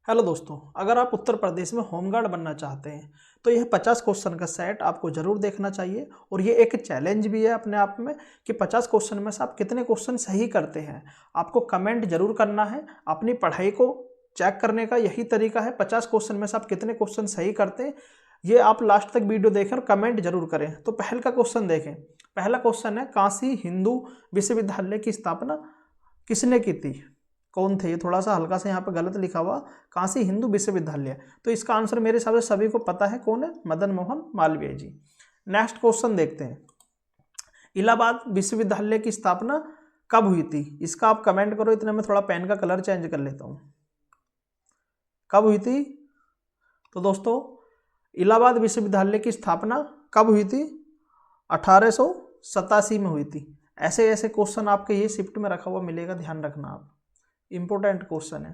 Hello दोस्तों, अगर आप उत्तर प्रदेश में होमगार्ड बनना चाहते हैं तो यह 50 क्वेश्चन का सेट आपको जरूर देखना चाहिए। और ये एक चैलेंज भी है अपने आप में कि 50 क्वेश्चन में से आप कितने क्वेश्चन सही करते हैं। आपको कमेंट जरूर करना है, अपनी पढ़ाई को चेक करने का यही तरीका है। 50 क्वेश्चन में से आप कितने क्वेश्चन सही करते हैं ये आप लास्ट तक वीडियो देखें और कमेंट जरूर करें। तो पहले का क्वेश्चन देखें। पहला क्वेश्चन है, काशी हिंदू विश्वविद्यालय की स्थापना किसने की थी? कौन थे? ये थोड़ा सा हल्का सा यहाँ पे गलत लिखा हुआ, काशी हिंदू विश्वविद्यालय। तो इसका आंसर मेरे हिसाब से सभी को पता है, कौन है? मदन मोहन मालवीय जी। नेक्स्ट क्वेश्चन देखते हैं, इलाहाबाद विश्वविद्यालय की स्थापना कब हुई थी? इसका आप कमेंट करो, इतने में थोड़ा पेन का कलर चेंज कर लेता हूँ। कब हुई थी? तो दोस्तों इलाहाबाद विश्वविद्यालय की स्थापना कब हुई थी? 1887 में हुई थी। ऐसे ऐसे क्वेश्चन आपके ये शिफ्ट में रखा हुआ मिलेगा, ध्यान रखना आप, इंपॉर्टेंट क्वेश्चन है।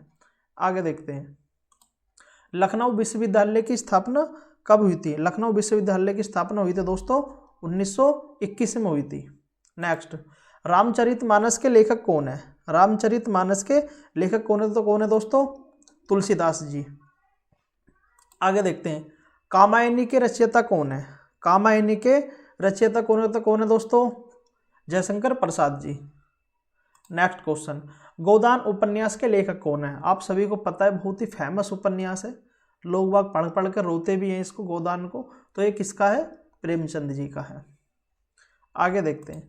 आगे देखते हैं, लखनऊ विश्वविद्यालय की स्थापना कब हुई थी? लखनऊ विश्वविद्यालय की स्थापना हुई थी दोस्तों 1921 में हुई थी। नेक्स्ट, रामचरितमानस के लेखक कौन है? रामचरितमानस के लेखक कौन है? तो कौन है दोस्तों? तुलसीदास जी। आगे देखते हैं, कामायनी के रचयिता कौन है? कामायनी के रचयिता कौन है? तो कौन है दोस्तों? जयशंकर प्रसाद जी। नेक्स्ट क्वेश्चन, गोदान उपन्यास के लेखक कौन है? आप सभी को पता है, बहुत ही फेमस उपन्यास है, लोग बाग पढ़ पढ़ कर रोते भी हैं इसको, गोदान को। तो ये किसका है? प्रेमचंद जी का है। आगे देखते हैं,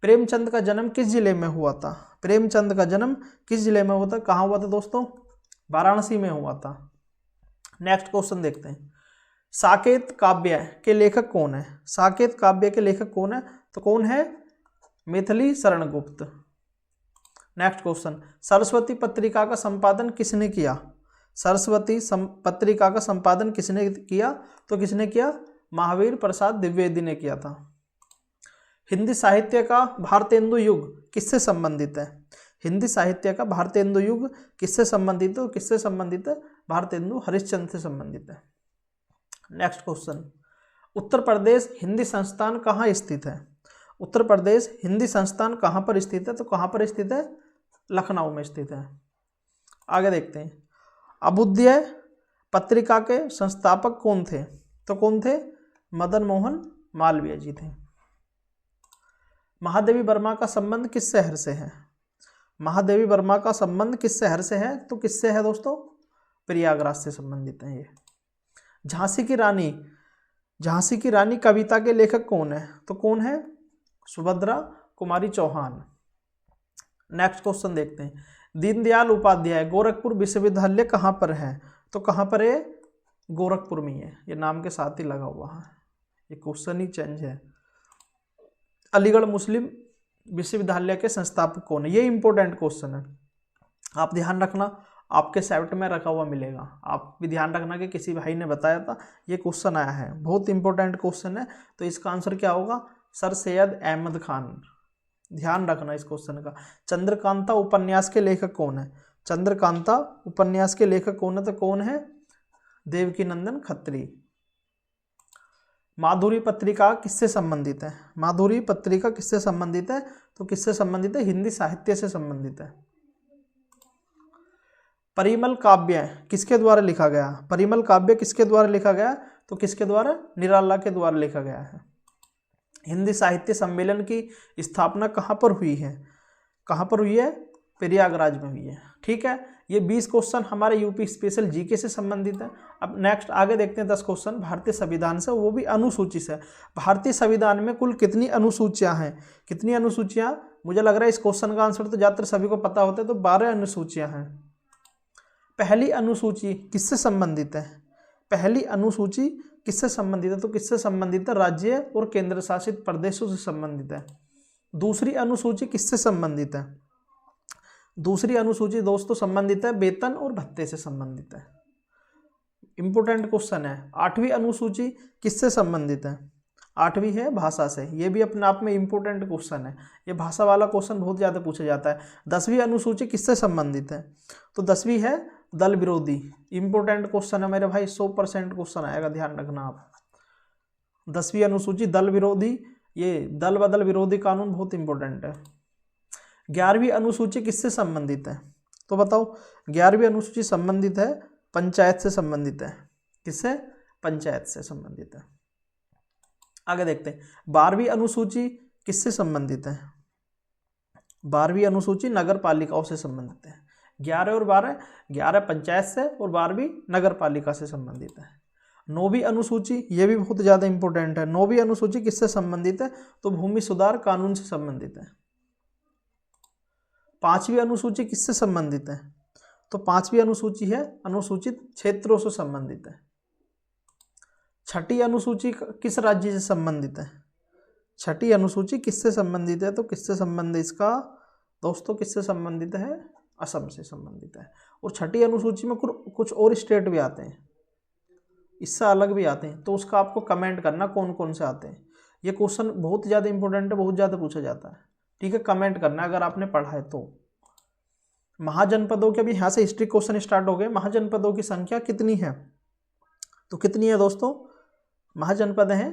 प्रेमचंद का जन्म किस जिले में हुआ था? प्रेमचंद का जन्म किस जिले में हुआ था? कहाँ हुआ था दोस्तों? वाराणसी में हुआ था। नेक्स्ट क्वेश्चन देखते हैं, साकेत काव्य के लेखक कौन है? साकेत काव्य के लेखक कौन है? तो कौन है? मैथिली शरण गुप्त। नेक्स्ट क्वेश्चन, सरस्वती पत्रिका का संपादन किसने किया? सरस्वती पत्रिका का संपादन किसने किया? तो किसने किया? महावीर प्रसाद द्विवेदी ने किया था। हिंदी साहित्य का भारतेंदु युग किससे संबंधित है? हिंदी साहित्य का भारतेंदु युग किससे संबंधित है? किससे संबंधित है? भारतेंदु हरिश्चंद्र से संबंधित है। नेक्स्ट क्वेश्चन, उत्तर प्रदेश हिंदी संस्थान कहाँ स्थित है? उत्तर प्रदेश हिंदी संस्थान कहाँ पर स्थित है? तो कहाँ पर स्थित है? लखनऊ में स्थित है। आगे देखते हैं, अभ्युदय पत्रिका के संस्थापक कौन थे? तो कौन थे? मदन मोहन मालवीय जी थे। महादेवी वर्मा का संबंध किस शहर से है? महादेवी वर्मा का संबंध किस शहर से है? तो किससे है दोस्तों? प्रयागराज से संबंधित है ये। झांसी की रानी कविता के लेखक कौन है? तो कौन है? सुभद्रा कुमारी चौहान। नेक्स्ट क्वेश्चन देखते हैं, दीनदयाल उपाध्याय गोरखपुर विश्वविद्यालय कहाँ पर है? तो कहाँ पर है? गोरखपुर में है, ये नाम के साथ ही लगा हुआ है, ये क्वेश्चन ही चेंज है। अलीगढ़ मुस्लिम विश्वविद्यालय के संस्थापक कौन है? ये इंपॉर्टेंट क्वेश्चन है, आप ध्यान रखना, आपके सेट में रखा हुआ मिलेगा। आप भी ध्यान रखना कि किसी भाई ने बताया था, ये क्वेश्चन आया है, बहुत इंपॉर्टेंट क्वेश्चन है। तो इसका आंसर क्या होगा? सर सैयद अहमद खान। ध्यान रखना इस क्वेश्चन का। चंद्रकांता उपन्यास के लेखक कौन है? चंद्रकांता उपन्यास के लेखक कौन है? तो कौन है? देवकीनंदन खत्री। माधुरी पत्रिका किससे संबंधित है? माधुरी पत्रिका किससे संबंधित है? तो किससे संबंधित है? हिंदी साहित्य से संबंधित है। परिमल काव्य किसके द्वारा लिखा गया? परिमल काव्य किसके द्वारा लिखा गया? तो किसके द्वारा? निराला के द्वारा लिखा गया है। हिंदी साहित्य सम्मेलन की स्थापना कहाँ पर हुई है? कहाँ पर हुई है? प्रयागराज में हुई है। ठीक है, ये 20 क्वेश्चन हमारे यूपी स्पेशल जीके से संबंधित है। अब नेक्स्ट आगे देखते हैं 10 क्वेश्चन भारतीय संविधान से, वो भी अनुसूची से। भारतीय संविधान में कुल कितनी अनुसूचियां हैं? कितनी अनुसूचियां? मुझे लग रहा है इस क्वेश्चन का आंसर तो ज्यादातर सभी को पता होता है, तो 12 अनुसूचियां हैं। पहली अनुसूची किससे संबंधित है? पहली अनुसूची किससे संबंधित है? तो किससे संबंधित है? राज्य और केंद्र शासित प्रदेशों से संबंधित है। दूसरी अनुसूची किससे संबंधित है? दूसरी अनुसूची दोस्तों संबंधित है वेतन और भत्ते से संबंधित है। इंपोर्टेंट क्वेश्चन है। 8वीं अनुसूची किससे संबंधित है? 8वीं है भाषा से, ये भी अपने आप में इंपोर्टेंट क्वेश्चन है, ये भाषा वाला क्वेश्चन बहुत ज़्यादा पूछा जाता है। 10वीं अनुसूची किससे संबंधित है? तो 10वीं है दल विरोधी। इंपोर्टेंट क्वेश्चन है मेरे भाई, 100% क्वेश्चन आएगा, ध्यान रखना आप। 10वीं अनुसूची दल विरोधी, ये दल बदल विरोधी कानून बहुत इंपॉर्टेंट है। 11वीं अनुसूची किससे संबंधित है? तो बताओ, 11वीं अनुसूची संबंधित है पंचायत से संबंधित है। किससे? पंचायत से संबंधित है। आगे देखते हैं, 12वीं अनुसूची किससे संबंधित है? 12वीं अनुसूची नगर पालिकाओं से संबंधित है। 11 और 12, 11 पंचायत से और 12वीं नगर पालिका से संबंधित है। 9वीं अनुसूची, ये भी बहुत ज़्यादा इंपॉर्टेंट है। 9वीं अनुसूची किससे संबंधित है? तो भूमि सुधार कानून से संबंधित है। 5वीं अनुसूची किससे संबंधित है? तो 5वीं अनुसूची है अनुसूचित क्षेत्रों से संबंधित है। 6ठी अनुसूची किस राज्य से संबंधित है? 6ठी अनुसूची किससे संबंधित है? तो किससे संबंधित इसका दोस्तों, किससे संबंधित है? असम से संबंधित है। और 6ठी अनुसूची में कुछ और स्टेट भी आते हैं, इससे अलग भी आते हैं, तो उसका आपको कमेंट करना कौन कौन से आते हैं। ये क्वेश्चन बहुत ज़्यादा इंपॉर्टेंट है, बहुत ज़्यादा पूछा जाता है। ठीक है, कमेंट करना अगर आपने पढ़ा है तो। महाजनपदों के भी यहाँ से हिस्ट्री क्वेश्चन स्टार्ट हो गए। महाजनपदों की संख्या कितनी है? तो कितनी है दोस्तों? महाजनपद हैं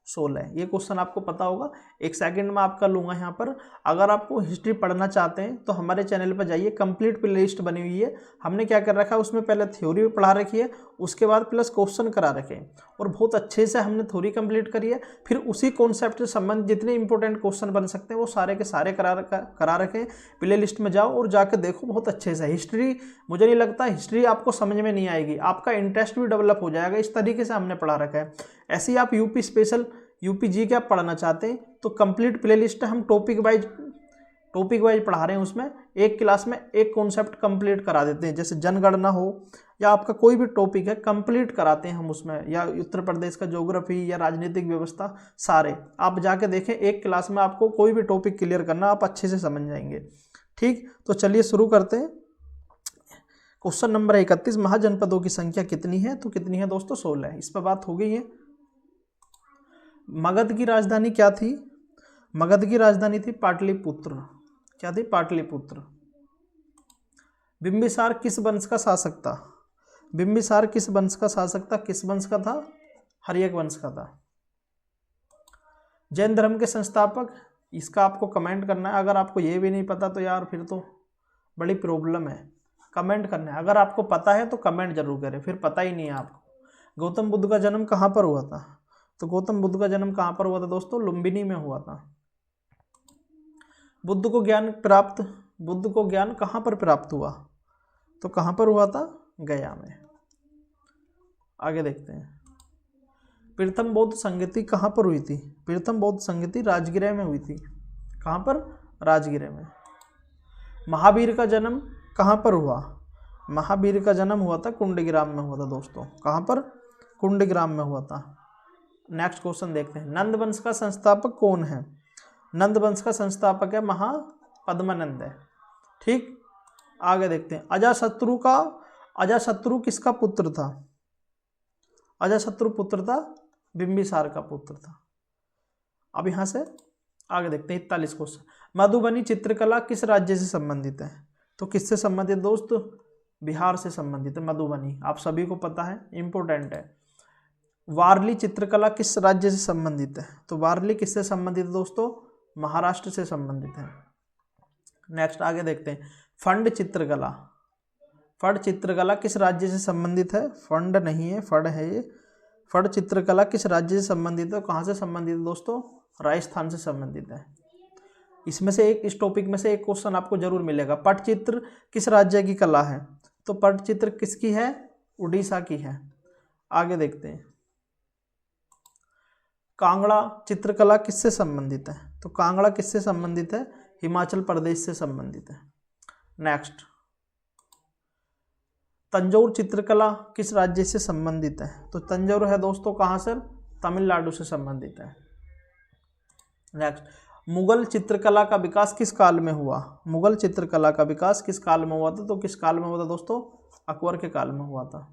16। ये क्वेश्चन आपको पता होगा। एक सेकंड में आपका लूँगा यहाँ पर। अगर आपको हिस्ट्री पढ़ना चाहते हैं तो हमारे चैनल पर जाइए, कंप्लीट प्लेलिस्ट बनी हुई है। हमने क्या कर रखा है, उसमें पहले थ्योरी भी पढ़ा रखी है, उसके बाद प्लस क्वेश्चन करा रखे हैं, और बहुत अच्छे से हमने थ्योरी कंप्लीट करी है। फिर उसी कॉन्सेप्ट से संबंधित जितने इंपॉर्टेंट क्वेश्चन बन सकते हैं वो सारे के सारे करा रखे हैं। प्ले लिस्ट में जाओ और जाकर देखो बहुत अच्छे से। हिस्ट्री, मुझे नहीं लगता हिस्ट्री आपको समझ में नहीं आएगी, आपका इंटरेस्ट भी डेवलप हो जाएगा। इस तरीके से हमने पढ़ा रखा है। ऐसे ही आप यूपी स्पेशल, यूपी जी के आप पढ़ना चाहते हैं तो कंप्लीट प्लेलिस्ट है, हम टॉपिक वाइज पढ़ा रहे हैं। उसमें एक क्लास में एक कॉन्सेप्ट कंप्लीट करा देते हैं, जैसे जनगणना हो या आपका कोई भी टॉपिक है कंप्लीट कराते हैं हम उसमें, या उत्तर प्रदेश का ज्योग्राफी या राजनीतिक व्यवस्था, सारे आप जाके देखें। एक क्लास में आपको कोई भी टॉपिक क्लियर करना, आप अच्छे से समझ जाएंगे। ठीक, तो चलिए शुरू करते हैं। क्वेश्चन नंबर 31, महाजनपदों की संख्या कितनी है? तो कितनी है दोस्तों? 16 है। इस पर बात हो गई है। मगध की राजधानी क्या थी? मगध की राजधानी थी पाटलिपुत्र। क्या थी? पाटलिपुत्र। बिंबिसार किस वंश का शासक था? बिंबिसार किस वंश का शासक था? किस वंश का था? हर्यक वंश का था। जैन धर्म के संस्थापक, इसका आपको कमेंट करना है। अगर आपको ये भी नहीं पता तो यार फिर तो बड़ी प्रॉब्लम है। कमेंट करना है, अगर आपको पता है तो कमेंट जरूर करें, फिर पता ही नहीं है आपको। गौतम बुद्ध का जन्म कहाँ पर हुआ था? तो गौतम बुद्ध का जन्म कहाँ पर हुआ था दोस्तों? लुम्बिनी में हुआ था। बुद्ध को ज्ञान कहाँ पर प्राप्त हुआ? तो कहाँ पर हुआ था? गया में। आगे देखते हैं, प्रथम बौद्ध संगति कहाँ पर हुई थी? प्रथम बौद्ध संगति राजगृह में हुई थी। कहाँ पर? राजगृह में। महावीर का जन्म कहाँ पर हुआ? महावीर का जन्म हुआ था कुंडग्राम में हुआ था दोस्तों। कहाँ पर? कुंडग्राम में हुआ था। नेक्स्ट क्वेश्चन देखते हैं, नंद वंश का संस्थापक कौन है? नंद वंश का संस्थापक है महापद्मानंद है। ठीक, आगे देखते हैं, अजाशत्रु किसका पुत्र था? अजाशत्रु पुत्र था बिंबिसार का पुत्र था। अब यहाँ से आगे देखते हैं 41 क्वेश्चन, मधुबनी चित्रकला किस राज्य से संबंधित है? तो किससे संबंधित दोस्त? बिहार से संबंधित है मधुबनी, आप सभी को पता है, इंपॉर्टेंट है। वारली चित्रकला किस राज्य से संबंधित है? तो वारली किससे संबंधित है दोस्तों? महाराष्ट्र से संबंधित है। नेक्स्ट आगे देखते हैं, फंड चित्रकला। फड़ चित्रकला किस राज्य से संबंधित है? फंड नहीं है, फड़ है ये। फड़ चित्रकला किस राज्य से संबंधित है? कहाँ से संबंधित है दोस्तों? राजस्थान से संबंधित है। इसमें से एक, इस टॉपिक में से एक क्वेश्चन आपको जरूर मिलेगा। पटचित्र किस राज्य की कला है? तो पटचित्र किसकी है? उड़ीसा की है। आगे देखते हैं, कांगड़ा चित्रकला किससे संबंधित है? तो कांगड़ा किससे संबंधित है? हिमाचल प्रदेश से संबंधित है। नेक्स्ट, तंजौर चित्रकला किस राज्य से संबंधित है? तो तंजौर है दोस्तों कहाँ से? तमिलनाडु से संबंधित है। नेक्स्ट, मुगल चित्रकला का विकास किस काल में हुआ? मुगल चित्रकला का विकास किस काल में हुआ था? तो किस काल में हुआ था दोस्तों? अकबर के काल में हुआ था।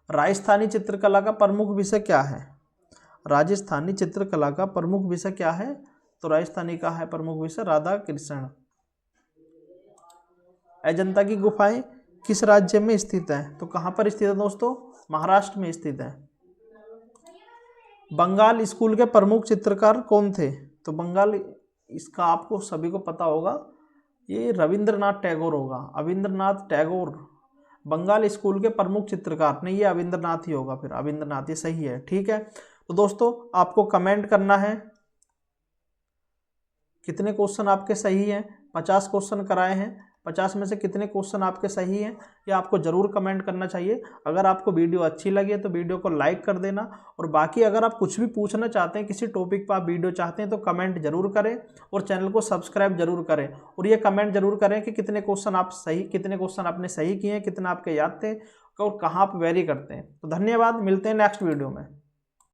राजस्थानी चित्रकला का प्रमुख विषय क्या है? राजस्थानी चित्रकला का प्रमुख विषय क्या है? तो राजस्थानी का है प्रमुख विषय राधा कृष्ण। अजंता की गुफाएं किस राज्य में स्थित है? तो कहाँ पर स्थित है दोस्तों? महाराष्ट्र में स्थित है। बंगाल स्कूल के प्रमुख चित्रकार कौन थे? तो बंगाल, इसका आपको सभी को पता होगा, ये रविंद्रनाथ टैगोर होगा। रविंद्रनाथ टैगोर बंगाल स्कूल के प्रमुख चित्रकार, नहीं ये रविंद्रनाथ ही होगा, फिर रविंद्रनाथ ये सही है। ठीक है, तो दोस्तों आपको कमेंट करना है कितने क्वेश्चन आपके सही हैं। 50 क्वेश्चन कराए हैं, 50 में से कितने क्वेश्चन आपके सही हैं, ये आपको ज़रूर कमेंट करना चाहिए। अगर आपको वीडियो अच्छी लगी तो वीडियो को लाइक कर देना, और बाकी अगर आप कुछ भी पूछना चाहते हैं, किसी टॉपिक पर आप वीडियो चाहते हैं तो कमेंट जरूर करें, और चैनल को सब्सक्राइब जरूर करें, और ये कमेंट जरूर करें कि कितने क्वेश्चन आपने सही किए हैं, कितना आपके याद थे, और कहाँ आप वेरी करते हैं। तो धन्यवाद, मिलते हैं नेक्स्ट वीडियो में।